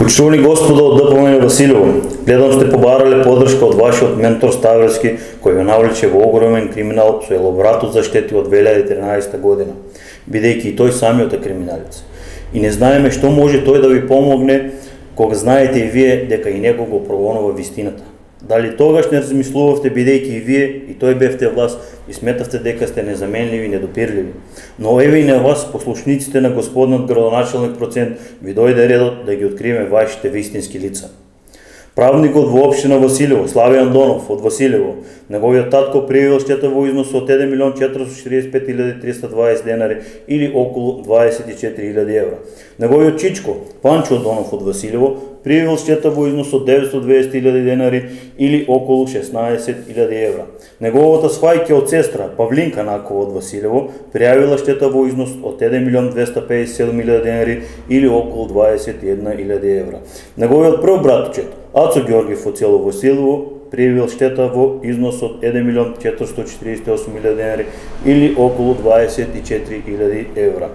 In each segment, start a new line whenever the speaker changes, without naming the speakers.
Почитувани господа од ДПМН Василево, гледам сте побарале подршка од вашиот ментор Ставровски, кој ја навлече во огромен криминал со елаборатот за штети од 2013 година, бидејќи и тој самиот е криминалец. И не знаеме што може тој да ви помогне, кога знаете и вие дека и него го прогонува вистината. Дали тогаш не размислувавте, бидејќи и вие и тој бевте власт и сметавте дека сте незаменливи и недопирливи. Но еве и на вас, послушниците на господинот градоначалник Процент, ви дојде редот да ги откриеме вашите вистински лица. Правникот во општина Василево, Славе Андонов од Василево, неговиот татко пријавил штета во износ од 1.445.320 денари или околу 24.000 евра. Неговиот чичко, Панчо Андонов од Василево, пријавил штета во износ од 920.000 денари или околу 16.000 евра. Неговата свајка од сестра, Павлинка Накова од Василево, пријавила штета во износ од 1.257.000 денари или околу 21.000 евра. Неговиот прв братчет, Ацо Георгиев од село Василево, пријавил штета во износ од 1.448.000 денари или околу 24.000 евра.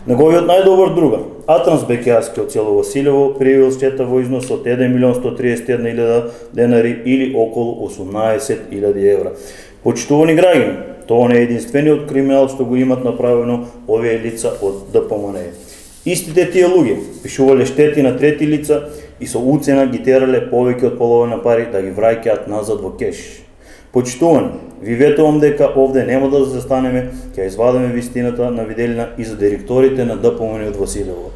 Неговиот најдобар другар, Атранс Бекјарски од село Василево, пријавил штета во износ од 1.131.000 денари или околу 18.000 евра. Почитувани граѓани, тоа не е единствениот криминал што го имат направено овие лица од ДПМН. Истите тие луѓе пишувале штети на трети лица и со уцена ги терале повеќе од половина пари да ги враќаат назад во кеш. Почитувани, ви ветувам дека овде нема да застанеме, ќе извадиме вистината на виделина и за директорите на ДПМН од Василево.